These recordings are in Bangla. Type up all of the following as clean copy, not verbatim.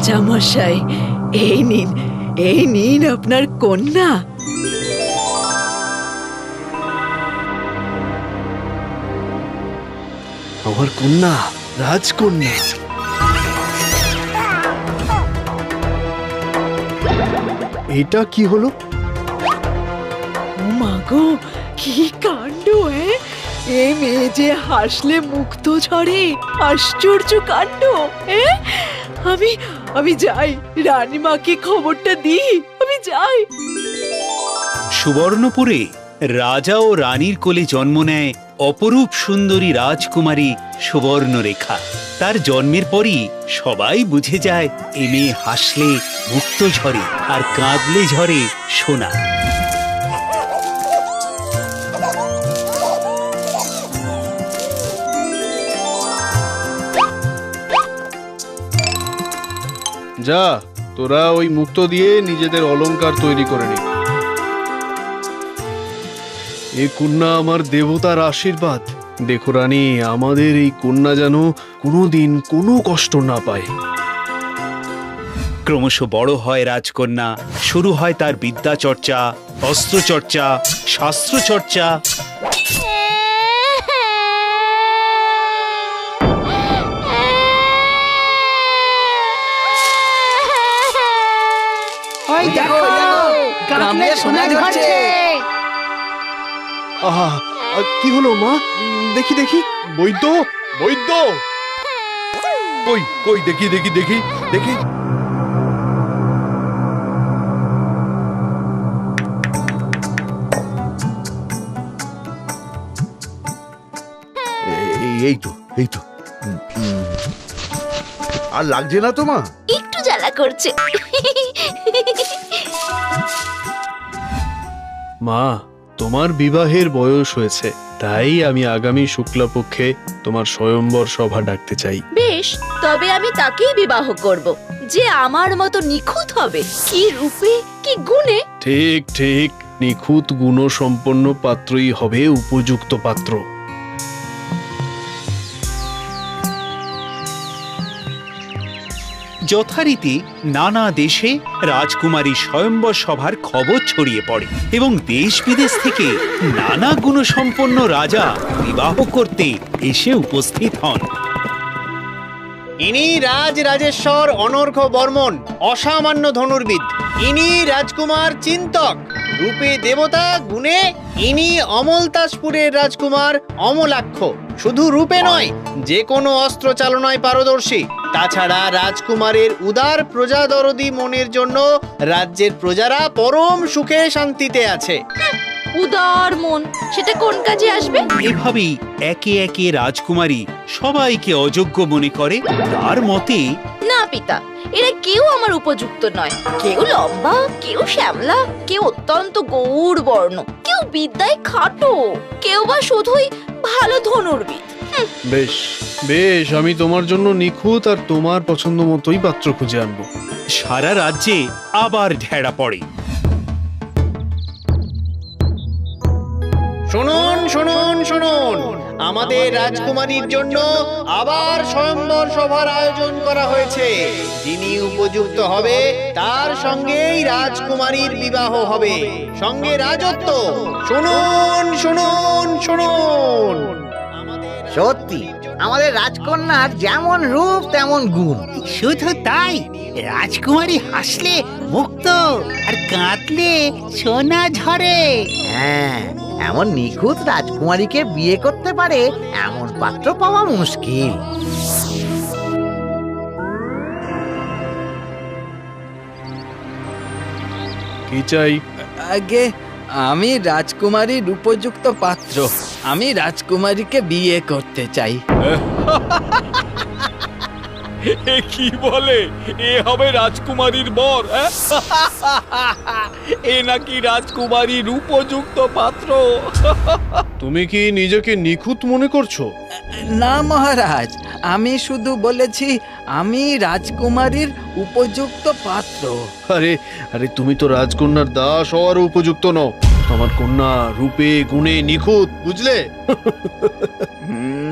রাজামশাই, এই নিন, এই নিন আপনার কন্যা। আমার কন্যা, রাজকন্যা। এটা কি হলো? ও মা গো, কি কাণ্ড! এ মেয়ে যে হাসলে মুক্ত ঝরে, আশ্চর্য কাণ্ড! আমি আমি যাই, রানীমাকে খবরটা দিই, আমি যাই। সুবর্ণপুরে রাজা ও রানীর কোলে জন্ম নেয় অপরূপ সুন্দরী রাজকুমারী সুবর্ণরেখা। তার জন্মের পরই সবাই বুঝে যায় এ মেয়ে হাসলে মুক্ত ঝরে আর কাঁদলে ঝরে সোনা। যা, তোরা ওই মুক্তো দিয়ে নিজেদের অলংকার তৈরি করে নি। এই কন্যা আমার দেবতার আশীর্বাদ। দেখো রানী, আমাদের এই কন্যা যেন কোনোদিন কোনো কষ্ট না পায়। ক্রমশ বড় হয় রাজকন্যা, শুরু হয় তার বিদ্যা চর্চা, অস্ত্র চর্চা, শাস্ত্র চর্চা। আহা, কি হলো মা? দেখি দেখি। বৈদ্য, বৈদ্য! কই কই, দেখি দেখি দেখি দেখি। এই তো, এই তো। আর লাগছে না তো মা? একটু জ্বালা করছে। মা, তোমার বিবাহের বয়স হয়েছে, তাই আমি আগামী শুক্লাপক্ষে তোমার স্বয়ম্বর সভা ডাকতে চাই। বেশ, তবে আমি তাকেই বিবাহ করব, যে আমার মতো নিখুঁত হবে। কি রূপে, কি গুণে! ঠিক ঠিক, নিখুঁত গুণসম্পন্ন পাত্রই হবে উপযুক্ত পাত্র। যথারীতি নানা দেশে রাজকুমারী স্বয়ম্বর সভার খবর ছড়িয়ে পড়ে এবং দেশ বিদেশ থেকে নানা গুণসম্পন্ন রাজা বিবাহ করতে এসে উপস্থিত হন। ইনি রাজরাজেশ্বর অনর্ঘ্য বর্মন, অসামান্য ধনুর্বিদ। ইনি রাজকুমার চিন্তক, রূপে দেবতা, গুণে ইনি অমলতাসপুরের রাজকুমার অমলাক্ষ। শুধু রূপে নয়, যে কোনো অস্ত্র চালনায় পারদর্শী। তাছাড়া রাজকুমারের উদার প্রজাদরদি মনের জন্য রাজ্যের প্রজারা পরম সুখে শান্তিতে আছে। উদার মন, সেটা কোন কাজে আসবে? এভাবেই একে একে রাজকুমারী সবাইকে অযোগ্য মনে করে। তার মতে, না পিতা, এরা কেউ আমার উপযুক্ত নয়। কেউ লম্বা, কেউ শ্যামলা, কেউ অত্যন্ত গৌর বর্ণ, কেউ বিদ্যায় খাটো, কেউ বা শুধুই ভালো ধনুর্বিদ। বেশ বেশ, আমি তোমার জন্য নিখুঁত আর তোমার পছন্দ মতোই পাত্র খুঁজে আনবো। সারা রাজ্যে আবার ঢেড়া পড়ে। শুনুন শুনুন শুনুন, আমাদের রাজকুমারীর জন্য আবার স্বয়ম্বর সভার আয়োজন করা হয়েছে। যিনি উপযুক্ত হবে তার সঙ্গেই রাজকুমারীর বিবাহ হবে, সঙ্গে রাজত্ব। শুনুন শুনুন শুনুন। সত্যি আমাদের রাজকন্যার যেমন রূপ তেমন গুণ। শুধু তাই, রাজকুমারী হাসলে মুক্ত আর কাঁদলে সোনা ঝরে। হ্যাঁ, এমন নিখুঁত রাজকুমারীকে বিয়ে করতে পারে এমন পাত্র পাওয়া মুশকিল। কি চাই? আগে আমি রাজকুমারীর উপযুক্ত পাত্র। আমি রাজকুমারীকে বিয়ে করতে চাই। কি বলে? এ হবে রাজকুমারীর বর? এ নাকি রাজকুমারীর উপযুক্ত পাত্র? তুমি কি নিজেকে নিখুঁত মনে করছো? না মহারাজ, আমি শুধু বলেছি আমি রাজকুমারীর উপযুক্ত পাত্র। আরে আরে, তুমি তো রাজকন্যার দাস হওয়ার উপযুক্ত নও। আমার কন্যা রূপে গুণে নিখুঁত, বুঝলে?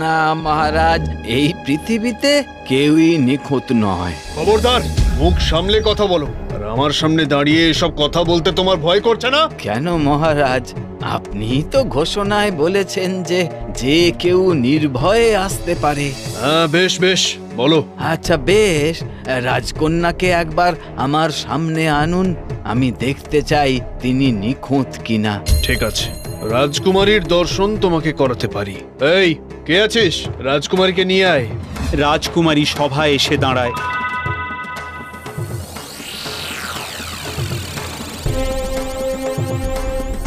না মহারাজ, এই পৃথিবীতে কেউই নিখুঁত নয়। খবরদার, মুখ সামলে কথা বলো। আর আমার সামনে দাঁড়িয়ে এসব কথা বলতে তোমার ভয় করছে না? কেন মহারাজ, আপনি তো ঘোষণায় বলেছেন যে যে কেউ নির্ভয়ে আসতে পারে। হ্যাঁ, বেশ বেশ, বলো। আচ্ছা বেশ, রাজকন্যাকে একবার আমার সামনে আনুন, আমি দেখতে চাই তিনি নিখুঁত কিনা। ঠিক আছে, রাজকুমারীর দর্শন তোমাকে করাতে পারি। এই, কে আছিস? রাজকুমারীকে নিয়ে আয়। রাজকুমারী সভায় এসে দাঁড়ায়।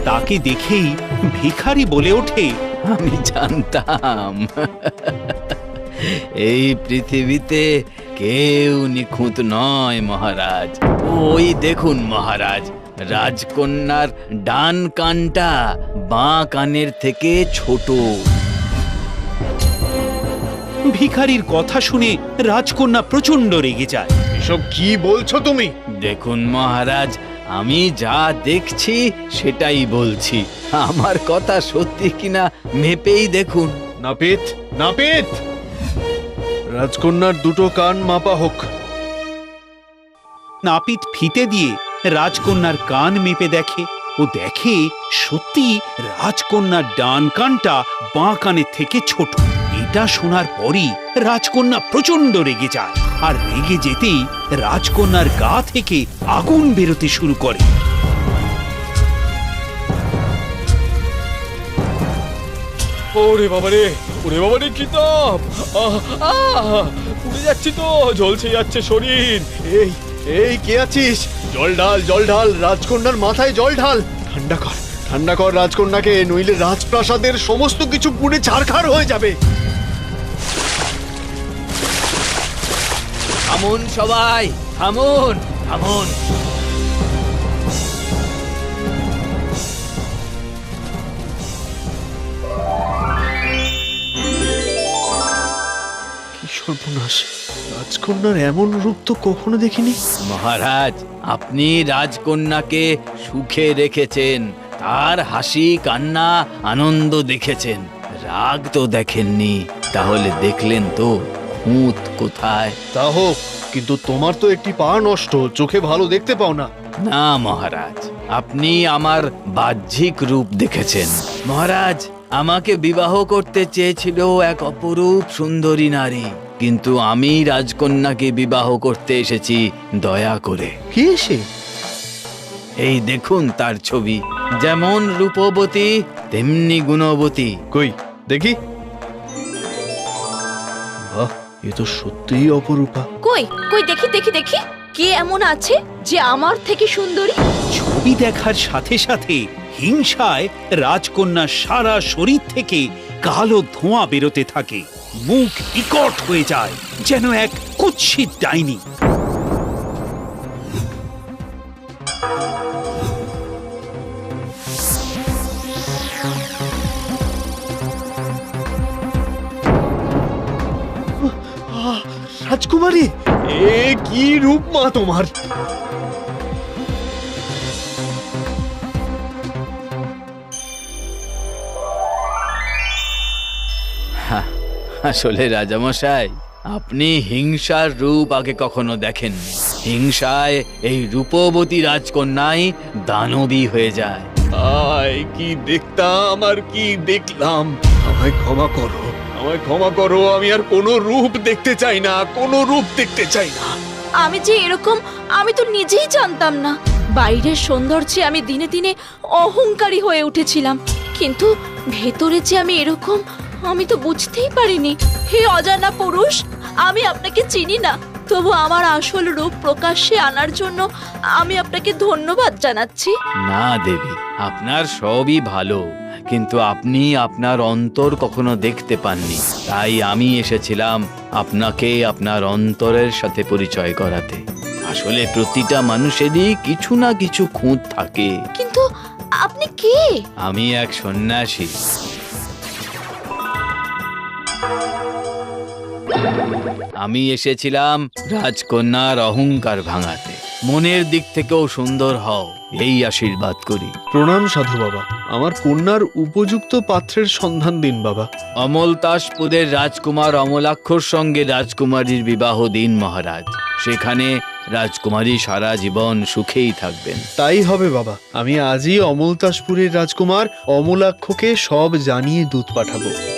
তাকে দেখেই ভিখারি বলে ওঠে, আমি জানতাম এই পৃথিবীতে কেউ নিখুঁত নয় মহারাজ। ওই দেখুন মহারাজ, রাজকন্যার ডান কানটা বাঁ কানের থেকে ছোট। ভিখারির কথা শুনে রাজকন্যা প্রচন্ড রেগে যায়। এসব কি বলছো তুমি? দেখুন মহারাজ, আমি যা দেখছি সেটাই বলছি। আমার কথা সত্যি কিনা মেপেই দেখুন। নাপিত, নাপিত, রাজকন্যার দুটো কান মাপা হোক। নাপিত ফিতে দিয়ে রাজকন্যার কান মেপে দেখে ও দেখে সত্যি রাজকন্যার ডান কানটা বাঁ কানের থেকে ছোট। এটা শোনার পরই রাজকন্যা প্রচন্ড রেগে যায়, আর রেগে যেতেই রাজকন্যার গা থেকে আগুন বেরোতে শুরু করে। ওরে বাবারে, ওরে বাবারে, কি তাপ! পুড়ে যাচ্ছি তো, ঝলসে যাচ্ছে শরীর। এই এই, কে আছিস? জল ঢাল, জল ঢাল, রাজকন্যার মাথায় জল ঢাল। ঠান্ডা কর, ঠান্ডা কর রাজকন্যাকে, নইলে রাজপ্রাসাদের সমস্ত কিছু পুড়ে ছারখার হয়ে যাবে। থামুন সবাই, থামুন, থামুন। কি সর্বনাশ! রাজকন্যার এমন রূপ তো কখনো দেখিনি। মহারাজ, আপনি রাজকন্যাকে সুখে রেখেছেন, তার হাসি কান্না আনন্দ দেখেছেন, রাগ তো দেখেননি। তাহলে দেখলেন তো খুঁত কোথায়? তা হোক, কিন্তু তোমার তো একটি পা নষ্ট, চোখে ভালো দেখতে পাও না। না মহারাজ, আপনি আমার বাহ্যিক রূপ দেখেছেন। মহারাজ, আমাকে বিবাহ করতে চেয়েছিল এক অপরূপ সুন্দরী নারী, কিন্তু আমি রাজকন্যাকে বিবাহ করতে এসেছি দয়া করে। কে সে? এই দেখুন তার ছবি, যেমন রূপবতী তেমনি গুণবতী। কই দেখি। বাহ, এ তো সত্যিই অপরূপা। কই কই, দেখি দেখি দেখি, কে এমন আছে যে আমার থেকে সুন্দরী? ছবি দেখার সাথে সাথে হিংসায় রাজকন্যার সারা শরীর থেকে কালো ধোঁয়া বেরোতে থাকে, মুখ বিকট হয়ে যায় যেন এক কুৎসিত ডাইনি। রাজকুমারী, এ কি রূপ মা তোমার! আসলে রাজামশাই, আপনি হিংসার রূপ আগে কখনো দেখেননি। হিংসায় এই রূপবতী রাজকন্যাই দানবী হয়ে যায়। আয়, কি দেখতাম আর কি দেখলাম! আমায় ক্ষমা করো, আমায় ক্ষমা করো, আমি আর কোনো রূপ দেখতে চাই না, কোনো রূপ দেখতে চাই না। আমি যে এরকম আমি তো নিজেই জানতাম না। বাইরের সৌন্দর্যে আমি দিনে দিনে অহংকারী হয়ে উঠেছিলাম, কিন্তু ভেতরে যে আমি এরকম আমি তো বুঝতেই পারিনি। হে অজানা পুরুষ, আমি আপনাকে চিনি না, তবু আমার আসল রূপ প্রকাশ্যে আনার জন্য আমি আপনাকে ধন্যবাদ জানাচ্ছি। না দেবী, আপনার সবই ভালো, কিন্তু আপনি আপনার অন্তর কখনো দেখতে পাননি। তাই আমি এসেছিলাম আপনাকে আপনার অন্তরের সাথে পরিচয় করাতে। আসলে প্রতিটা মানুষেরই কিছু না কিছু খুঁত থাকে। কিন্তু আপনি কে? আমি এক সন্ন্যাসী। আমি এসেছিলাম রাজকন্যার অহংকার ভাঙাতে। মনের দিক থেকেও সুন্দর হও, এই আশীর্বাদ করি। প্রণাম সাধু বাবা, আমার কন্যার উপযুক্ত পাত্রের সন্ধান দিন বাবা। অমলতাসপুরের রাজকুমার অমলাক্ষর সঙ্গে রাজকুমারীর বিবাহ দিন মহারাজ। সেখানে রাজকুমারী সারা জীবন সুখেই থাকবেন। তাই হবে বাবা, আমি আজই অমলতাসপুরের রাজকুমার অমলাক্ষকে সব জানিয়ে দূত পাঠাবো।